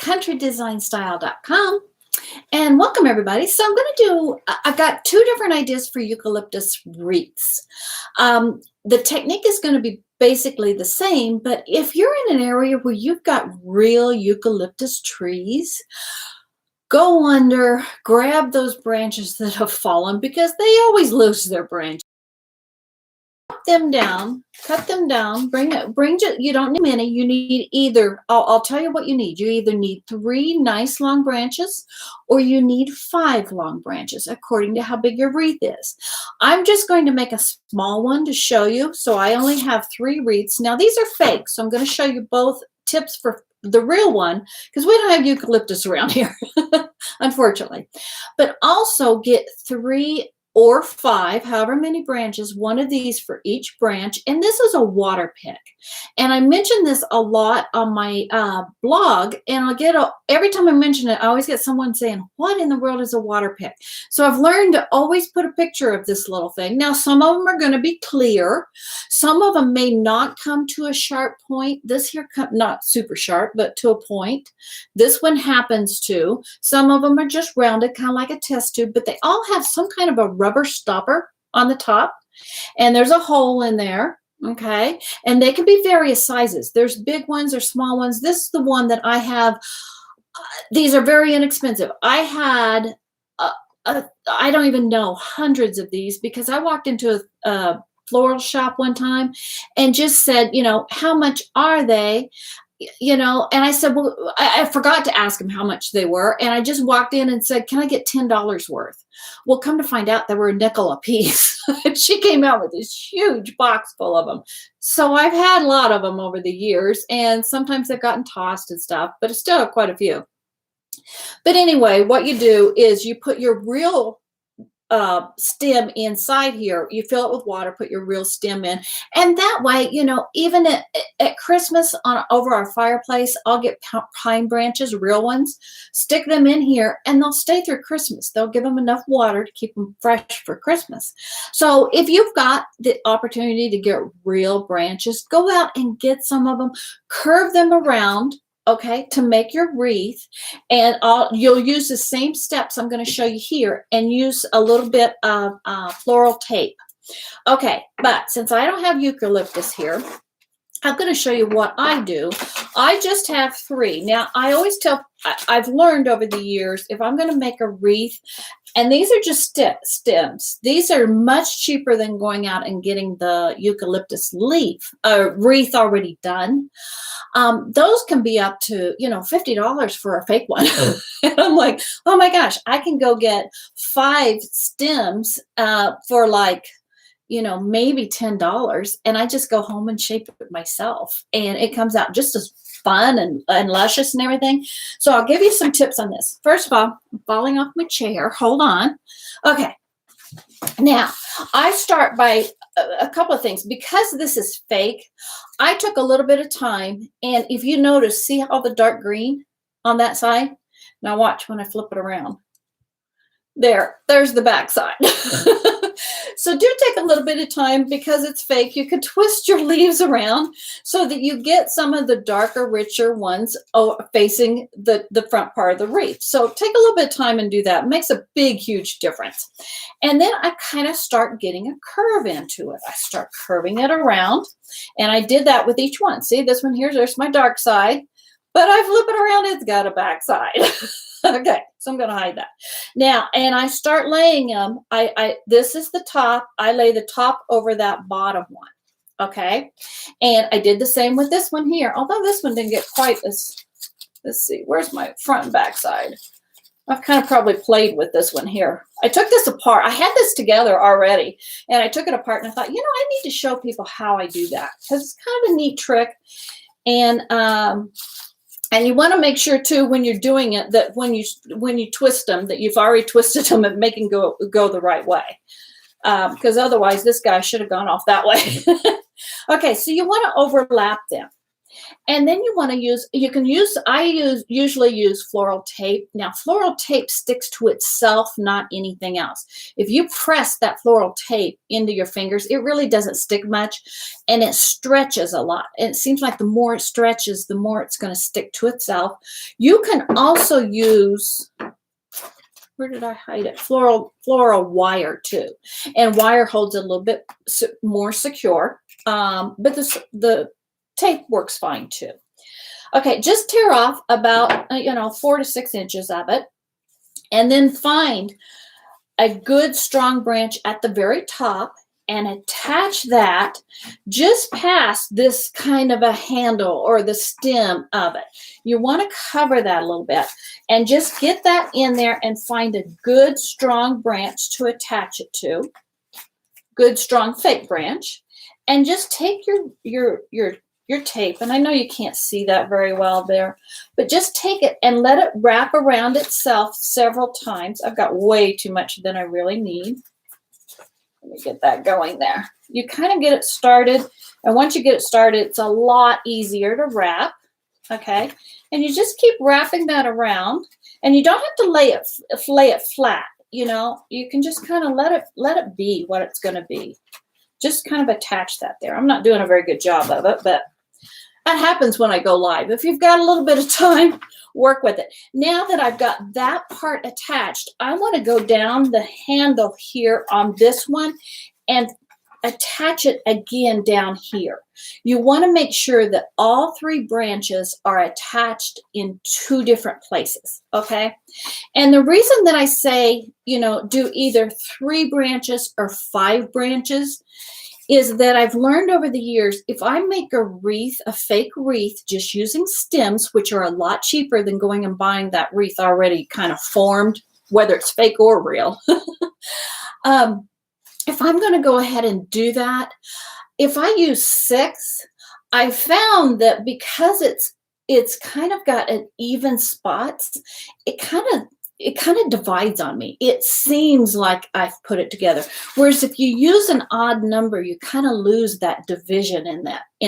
countrydesignstyle.com, and welcome everybody. So I've got two different ideas for eucalyptus wreaths. The technique is going to be basically the same, but if you're in an area where you've got real eucalyptus trees, go under, grab those branches that have fallen because they always lose their branches. Cut them down, you don't need many. You need either, I'll tell you what you need. You either need 3 nice long branches or you need 5 long branches according to how big your wreath is. I'm just going to make a small one to show you. So I only have 3 wreaths. Now these are fake, so I'm going to show you both tips for the real one because we don't have eucalyptus around here, unfortunately. But also get 3 or 5, however many branches, one of these for each branch. And this is a water pick. And I mention this a lot on my blog, and every time I mention it, I always get someone saying, what in the world is a water pick? So I've learned to always put a picture of this little thing. Now, some of them are going to be clear. Some of them may not come to a sharp point. This here, not super sharp, but to a point. This one happens to. Some of them are just rounded, kind of like a test tube, but they all have some kind of a rubber stopper on the top, and there's a hole in there. Okay, and they can be various sizes. There's big ones or small ones. This is the one that I have. These are very inexpensive. I had I don't even know, hundreds of these because I walked into a floral shop one time and just said, how much are they? And I said, well, I forgot to ask him how much they were. And I just walked in and said, can I get $10 worth? Well, come to find out they were a nickel a piece. She came out with this huge box full of them. So I've had a lot of them over the years, and sometimes they've gotten tossed and stuff, but it's still quite a few. But anyway, what you do is you put your real stem inside here. You fill it with water, put your real stem in, and that way, even at Christmas over our fireplace, I'll get pine branches, real ones, stick them in here, and they'll stay through Christmas. They'll give them enough water to keep them fresh for Christmas. So if you've got the opportunity to get real branches, go out and get some of them, curve them around, okay, to make your wreath, and you'll use the same steps I'm going to show you here and use a little bit of floral tape. Okay, but since I don't have eucalyptus here, I'm going to show you what I do. I just have 3. Now, I always I've learned over the years, if I'm going to make a wreath, and these are just stems. These are much cheaper than going out and getting the eucalyptus wreath already done. Those can be up to, $50 for a fake one. And I'm like, oh my gosh, I can go get 5 stems for like, maybe $10, and I just go home and shape it myself, and it comes out just as fun and luscious and everything. So I'll give you some tips on this. First of all, I'm falling off my chair. Hold on. Okay. Now, I start by a couple of things. Because this is fake, I took a little bit of time, and if you notice, see all the dark green on that side? Now watch when I flip it around. There's the back side. So do take a little bit of time because it's fake. You can twist your leaves around so that you get some of the darker, richer ones facing the front part of the wreath. So take a little bit of time and do that. It makes a big, huge difference. And then I kind of start getting a curve into it. I start curving it around, and I did that with each one. See, this one here, there's my dark side, but I flip it around, it's got a back side. Okay, so I'm going to hide that. Now, and I start laying them. This is the top. I lay the top over that bottom one. Okay, and I did the same with this one here. Although this one didn't get quite as, let's see, where's my front and back side? I've kind of probably played with this one here. I took this apart. I had this together already, and I took it apart, and I thought, I need to show people how I do that because it's kind of a neat trick. And you want to make sure too when you're doing it that when you twist them that you've already twisted them and make them go the right way, because otherwise this guy should have gone off that way. Okay, so you want to overlap them, And then you want to use, usually use floral tape. Now, floral tape sticks to itself, not anything else. If you press that floral tape into your fingers, it really doesn't stick much, and it stretches a lot. And it seems like the more it stretches, the more it's going to stick to itself. You can also use, where did I hide it? Floral wire too. And wire holds it a little bit more secure, but the tape works fine too. Okay, just tear off about 4 to 6 inches of it, and then find a good strong branch at the very top and attach that just past this kind of a handle or the stem of it. You want to cover that a little bit and just get that in there and find a good strong branch to attach it to. Good strong fake branch, and just take your tape, and I know you can't see that very well there, but just take it and let it wrap around itself several times. I've got way too much than I really need. Let me get that going there. You kind of get it started, and once you get it started, it's a lot easier to wrap, okay? And you just keep wrapping that around, and you don't have to lay it flat, You can just kind of let it be what it's going to be. Just kind of attach that there. I'm not doing a very good job of it, but that happens when I go live. If you've got a little bit of time, work with it. Now that I've got that part attached, I want to go down the handle here on this one and attach it again down here. You want to make sure that all 3 branches are attached in 2 different places, okay? And the reason that I say, do either 3 branches or 5 branches is that I've learned over the years, if I make a wreath, a fake wreath, just using stems, which are a lot cheaper than going and buying that wreath already kind of formed, whether it's fake or real. If I'm going to go ahead and do that, if I use 6, I found that because it's kind of got an even spots, it kind of divides on me. It seems like I've put it together. Whereas if you use an odd number, you kind of lose that division in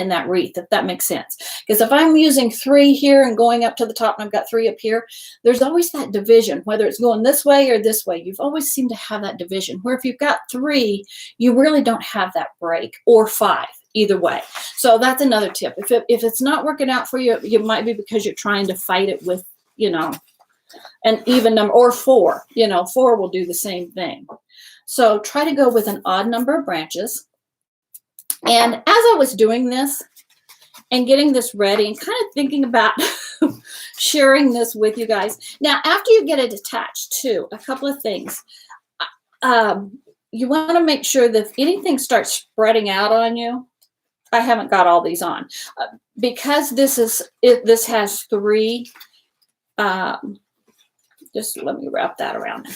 that wreath, if that makes sense. Because if I'm using 3 here and going up to the top and I've got 3 up here, there's always that division, whether it's going this way or this way. You've always seemed to have that division. Where if you've got 3, you really don't have that break, or 5. Either way. So that's another tip. If it's not working out for you, it might be because you're trying to fight it with, an even number, or 4. 4 will do the same thing. So try to go with an odd number of branches. And as I was doing this and getting this ready and kind of thinking about sharing this with you guys. Now, after you get it attached too, a couple of things. You want to make sure that if anything starts spreading out on you, I haven't got all these on, because this has 3, just let me wrap that around.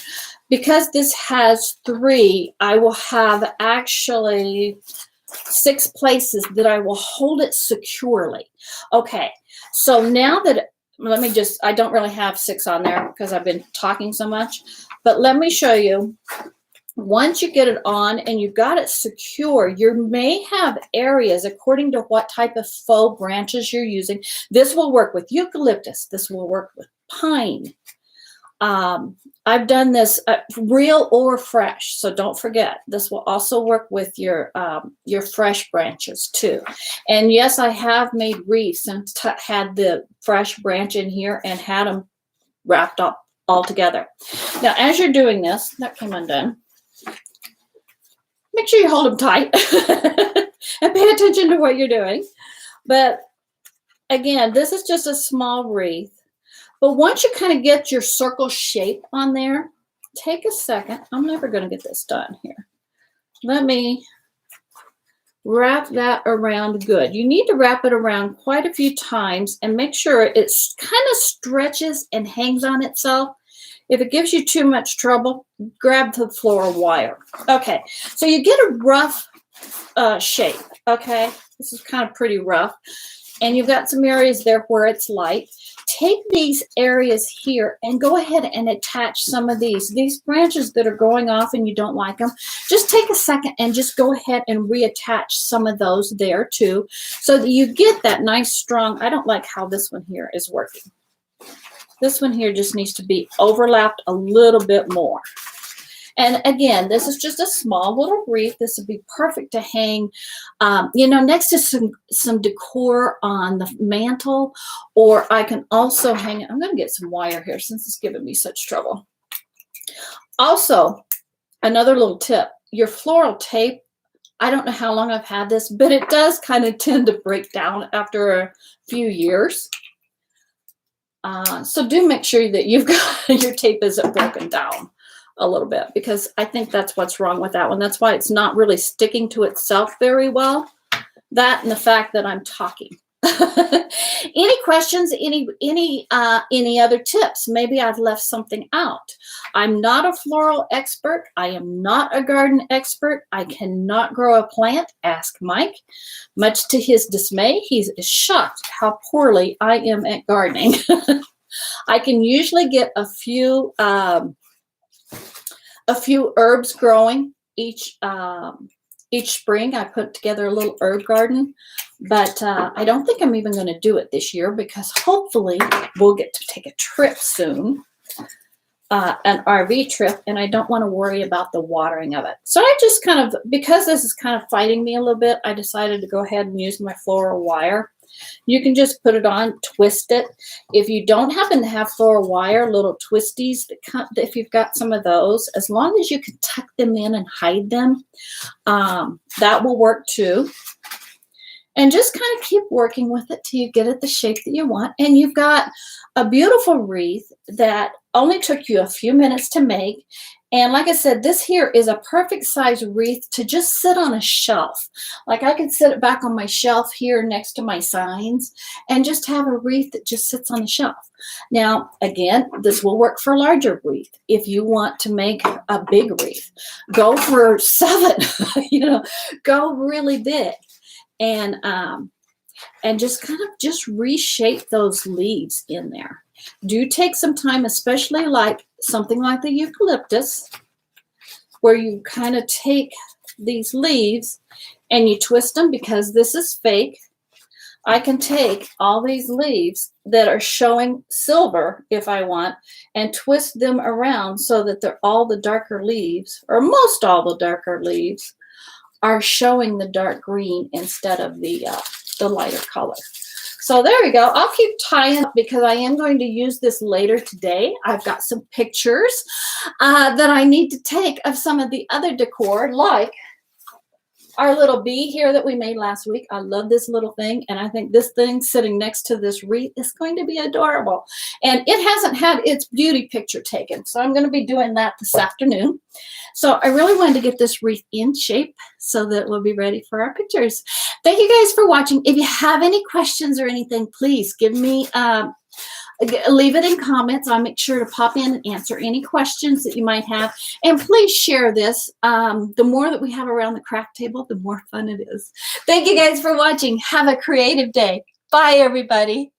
Because this has 3, I will have actually 6 places that I will hold it securely. Okay, so now that, I don't really have 6 on there because I've been talking so much, but let me show you. Once you get it on and you've got it secure, you may have areas, according to what type of faux branches you're using. This will work with eucalyptus. This will work with pine. I've done this real or fresh, so don't forget. This will also work with your fresh branches too. And yes, I have made wreaths and had the fresh branch in here and had them wrapped up all together. Now, as you're doing this, that came undone. Make sure you hold them tight and pay attention to what you're doing. But again, this is just a small wreath. But once you kind of get your circle shape on there, take a second. I'm never going to get this done here. Let me wrap that around good. You need to wrap it around quite a few times and make sure it kind of stretches and hangs on itself. If it gives you too much trouble, grab the floral wire. Okay, so you get a rough shape, okay? This is kind of pretty rough. And you've got some areas there where it's light. take these areas here and go ahead and attach some of these branches that are going off and you don't like them. Just take a second and just go ahead and reattach some of those there too, so that you get that nice strong. I don't like how this one here is working. This one here just needs to be overlapped a little bit more. And again, this is just a small little wreath. This would be perfect to hang, you know, next to some decor on the mantle, or I can also hang it. I'm going to get some wire here since it's giving me such trouble. Also, another little tip, your floral tape, I don't know how long I've had this, but it does kind of tend to break down after a few years. So do make sure that you've got your tape isn't broken down a little bit, because I think that's what's wrong with that one. That's why it's not really sticking to itself very well. That and the fact that I'm talking. Any questions? Any other tips? Maybe I've left something out. I'm not a floral expert. I am not a garden expert. I cannot grow a plant. Ask Mike. Much to his dismay, he's shocked how poorly I am at gardening. I can usually get a few herbs growing each spring. I put together a little herb garden, but I don't think I'm even going to do it this year, because hopefully we'll get to take a trip soon, an RV trip, and I don't want to worry about the watering of it. So I just kind of, because this is kind of fighting me a little bit, I decided to go ahead and use my floral wire. You can just put it on, twist it. If you don't happen to have floral wire, little twisties, if you've got some of those, as long as you can tuck them in and hide them, that will work too. And just kind of keep working with it till you get it the shape that you want. And you've got a beautiful wreath that only took you a few minutes to make. And like I said, this here is a perfect size wreath to just sit on a shelf. Like I could sit it back on my shelf here next to my signs and just have a wreath that just sits on the shelf. Now, again, this will work for a larger wreath. If you want to make a big wreath, go for 7, you know, go really big. And just kind of just reshape those leaves in there. Do take some time, especially like something like the eucalyptus, where you kind of take these leaves and you twist them, because this is fake. I can take all these leaves that are showing silver, if I want, and twist them around so that they're all the darker leaves, or most all the darker leaves, are showing the dark green instead of the lighter color. So there we go. I'll keep tying up because I am going to use this later today. I've got some pictures that I need to take of some of the other decor, like our little bee here that we made last week. I love this little thing, and I think this thing sitting next to this wreath is going to be adorable. And it hasn't had its beauty picture taken, so I'm going to be doing that this afternoon. So I really wanted to get this wreath in shape so that we'll be ready for our pictures. Thank you guys for watching. If you have any questions or anything, please give me leave it in comments. I'll make sure to pop in and answer any questions that you might have. And please share this. The more that we have around the craft table, the more fun it is. Thank you guys for watching. Have a creative day. Bye, everybody.